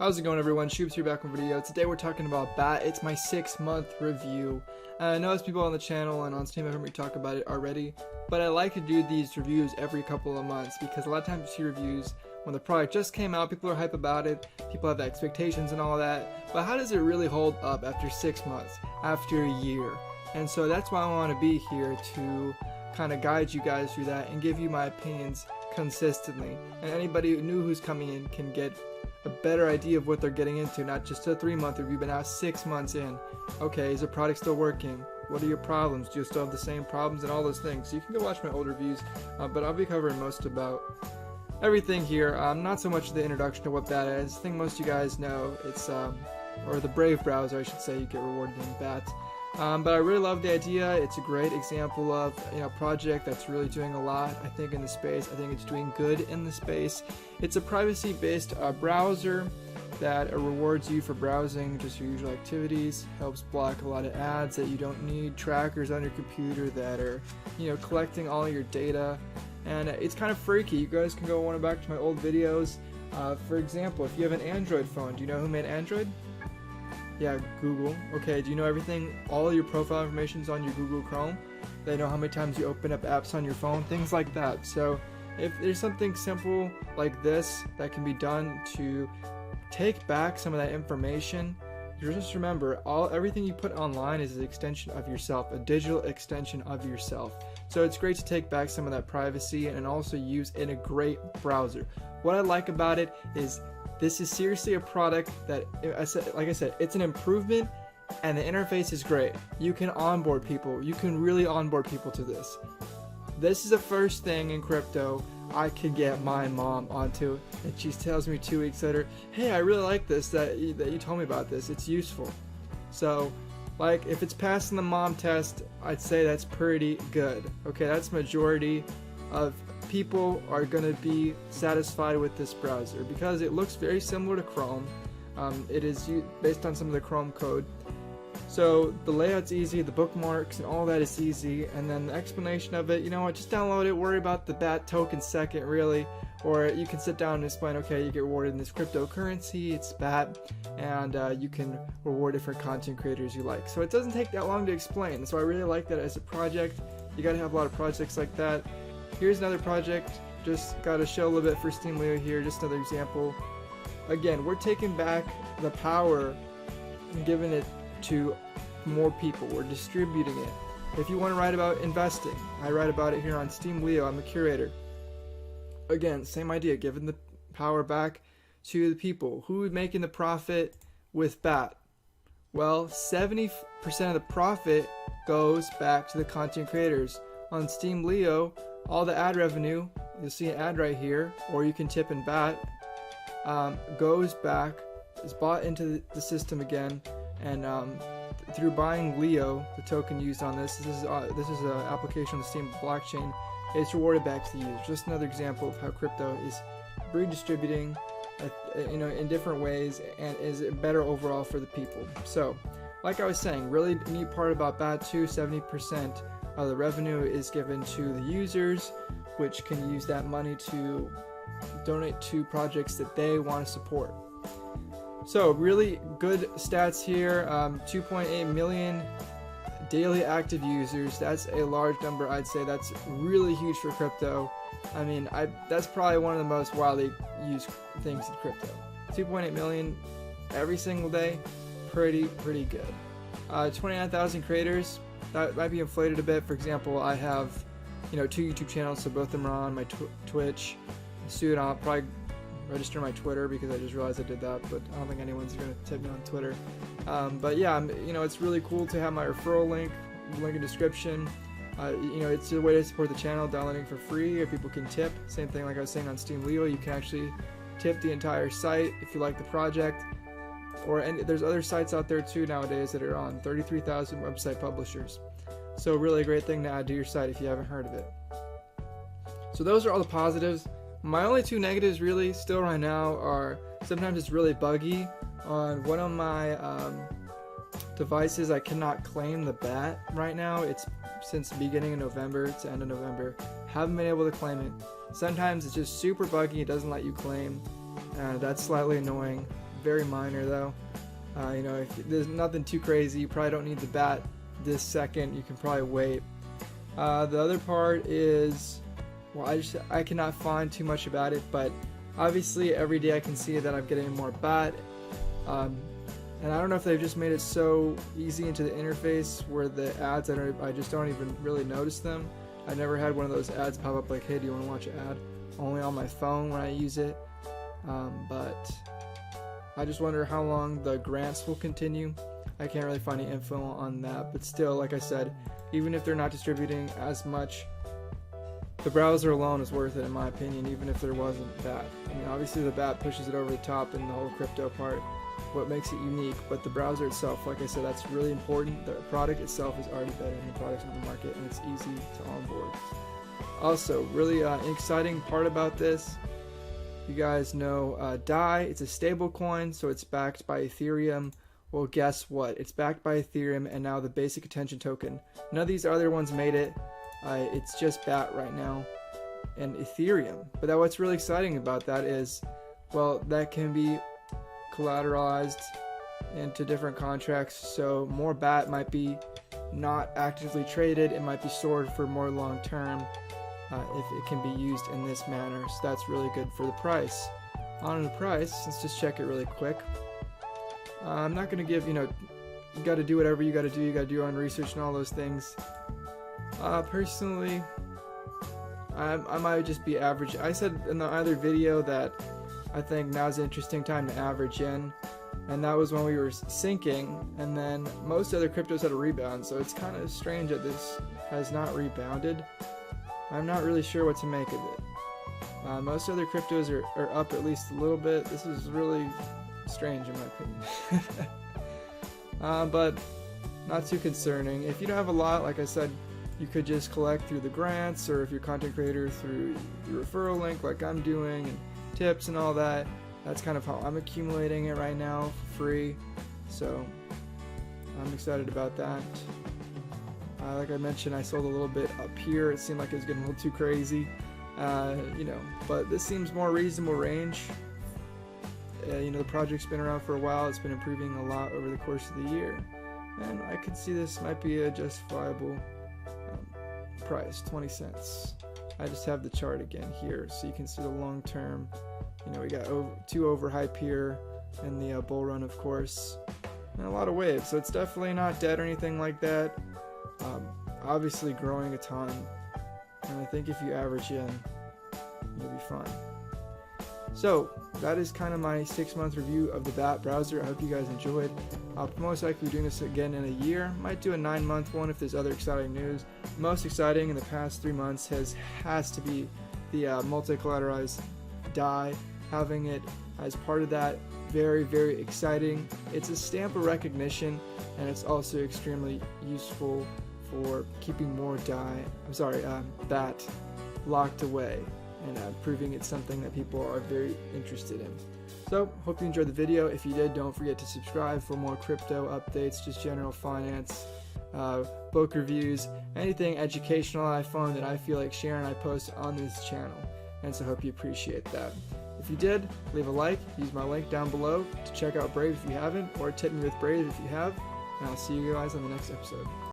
How's it going, everyone? Shoobs here back with a video. Today we're talking about Bat. It's my 6-month review. I know there's people on the channel and on Steam have heard me talk about it already, but I like to do these reviews every couple of months because a lot of times you see reviews when the product just came out, people are hype about it, people have the expectations and all that, but how does it really hold up after 6 months, after a year? And so that's why I want to be here, to kind of guide you guys through that and give you my opinions consistently. And anybody new who's coming in can get a better idea of what they're getting into, not just a 3-month review, but now 6 months in. Okay, is the product still working? What are your problems? Do you still have the same problems and all those things? So you can go watch my old reviews, but I'll be covering most about everything here. Not so much the introduction to what that is. I think most of you guys know it's, or the Brave browser, I should say, you get rewarded in Bat. But I really love the idea. It's a great example of a project that's really doing a lot, I think, in the space. I think it's doing good in the space. It's a privacy-based browser that rewards you for browsing just your usual activities, helps block a lot of ads that you don't need, trackers on your computer that are collecting all your data, and it's kind of freaky. You guys can go back to my old videos. For example, if you have an Android phone, do you know who made Android? Yeah, Google. Okay, do you know everything? All your profile information is on your Google Chrome. They know how many times you open up apps on your phone, things like that. So if there's something simple like this that can be done to take back some of that information, just remember, everything you put online is an extension of yourself, a digital extension of yourself. So it's great to take back some of that privacy and also use in a great browser. What I like about it is this is seriously a product that, like I said, it's an improvement and the interface is great. You can onboard people. You can really onboard people to this. This is the first thing in crypto I could get my mom onto, and she tells me 2 weeks later, hey, I really like this, that you told me about this. It's useful. So, like, if it's passing the mom test, I'd say that's pretty good. Okay, that's majority of people are going to be satisfied with this browser because it looks very similar to Chrome. It is based on some of the Chrome code. So the layout's easy, the bookmarks and all that is easy, and then the explanation of it, just download it, worry about the BAT token second, really. Or you can sit down and explain, okay, you get rewarded in this cryptocurrency, it's BAT, and you can reward different content creators you like. So it doesn't take that long to explain, so I really like that as a project. You gotta have a lot of projects like that. Here's another project, just got to show a little bit for Steam Leo here, just another example. Again, we're taking back the power and giving it to more people. We're distributing it. If you want to write about investing, I write about it here on Steam Leo. I'm a curator. Again, same idea, giving the power back to the people. Who's making the profit with BAT? Well, 70% of the profit goes back to the content creators. On Steam Leo, all the ad revenue, you'll see an ad right here, or you can tip in BAT, goes back, is bought into the system again, and through buying Leo, the token used on this is an application on the Steam blockchain, it's rewarded back to the user. Just another example of how crypto is redistributing, in different ways, and is better overall for the people. So, like I was saying, really neat part about BAT too, 70% of the revenue is given to the users, which can use that money to donate to projects that they want to support. So really good stats here, 2.8 million daily active users. That's a large number. I'd say that's really huge for crypto. I mean, that's probably one of the most widely used things in crypto. 2.8 million every single day, pretty good. 29,000 creators. That might be inflated a bit. For example, I have 2 YouTube channels, so both of them are on my Twitch. Soon I'll probably register my Twitter because I just realized I did that, but I don't think anyone's going to tip me on Twitter. But yeah, it's really cool to have my referral link in description. It's a way to support the channel, downloading for free, or people can tip. Same thing like I was saying on Steam Leo, you can actually tip the entire site if you like the project. And there's other sites out there too nowadays that are on 33,000 website publishers. So really a great thing to add to your site if you haven't heard of it. So those are all the positives. My only 2 negatives really still right now are sometimes it's really buggy. On one of my devices I cannot claim the BAT right now. It's since the beginning of November to end of November. Haven't been able to claim it. Sometimes it's just super buggy, it doesn't let you claim, and that's slightly annoying. very minor though. You know, if there's nothing too crazy, you probably don't need the bat this second. You can probably wait. The other part is, well, I cannot find too much about it, but obviously every day I can see that I'm getting more bat. And I don't know if they've just made it so easy into the interface where the ads, I just don't even really notice them. I never had one of those ads pop up like, hey, do you want to watch an ad? Only on my phone when I use it. But I just wonder how long the grants will continue. I can't really find any info on that, but still, like I said, even if they're not distributing as much, the browser alone is worth it in my opinion, even if there wasn't BAT. I mean, obviously the BAT pushes it over the top in the whole crypto part, what makes it unique, but the browser itself, like I said, that's really important. The product itself is already better than the products on the market, and it's easy to onboard. Also, really exciting part about this, you guys know DAI, it's a stable coin, so it's backed by Ethereum. Well, guess what? It's backed by Ethereum and now the basic attention token. None of these other ones made it. It's just BAT right now and Ethereum. But what's really exciting about that is, well, that can be collateralized into different contracts, so more BAT might be not actively traded. It might be stored for more long term if it can be used in this manner, so that's really good for the price. On the price, let's just check it really quick. I'm not going to give, you got to do whatever you got to do. You got to do your own research and all those things. Personally, I might just be average. I said in the other video that I think now's an interesting time to average in, and that was when we were sinking, and then most other cryptos had a rebound, so it's kind of strange that this has not rebounded. I'm not really sure what to make of it. Most other cryptos are up at least a little bit. This is really strange in my opinion. But not too concerning. If you don't have a lot, like I said, you could just collect through the grants, or if you're a content creator, through the referral link like I'm doing, and tips and all that. That's kind of how I'm accumulating it right now for free, so I'm excited about that. Like I mentioned, I sold a little bit up here. It seemed like it was getting a little too crazy, but this seems more reasonable range. The project's been around for a while. It's been improving a lot over the course of the year, and I could see this might be a justifiable price, 20 cents. I just have the chart again here so you can see the long term. We got two overhype here and the bull run, of course, and a lot of waves, so it's definitely not dead or anything like that. Obviously growing a ton, and I think if you average in, you'll be fine. So that is kind of my 6-month review of the BAT browser. I hope you guys enjoyed. I'll most likely be doing this again in a year. Might do a 9-month one if there's other exciting news. Most exciting in the past 3 months has to be the multi-collateralized DAI. Having it as part of that, very, very exciting. It's a stamp of recognition, and it's also extremely useful for keeping more BAT locked away, and proving it's something that people are very interested in. So, hope you enjoyed the video. If you did, don't forget to subscribe for more crypto updates, just general finance, book reviews, anything educational I find that I feel like sharing I post on this channel. And so hope you appreciate that. If you did, leave a like, use my link down below to check out Brave if you haven't, or tip me with Brave if you have, and I'll see you guys on the next episode.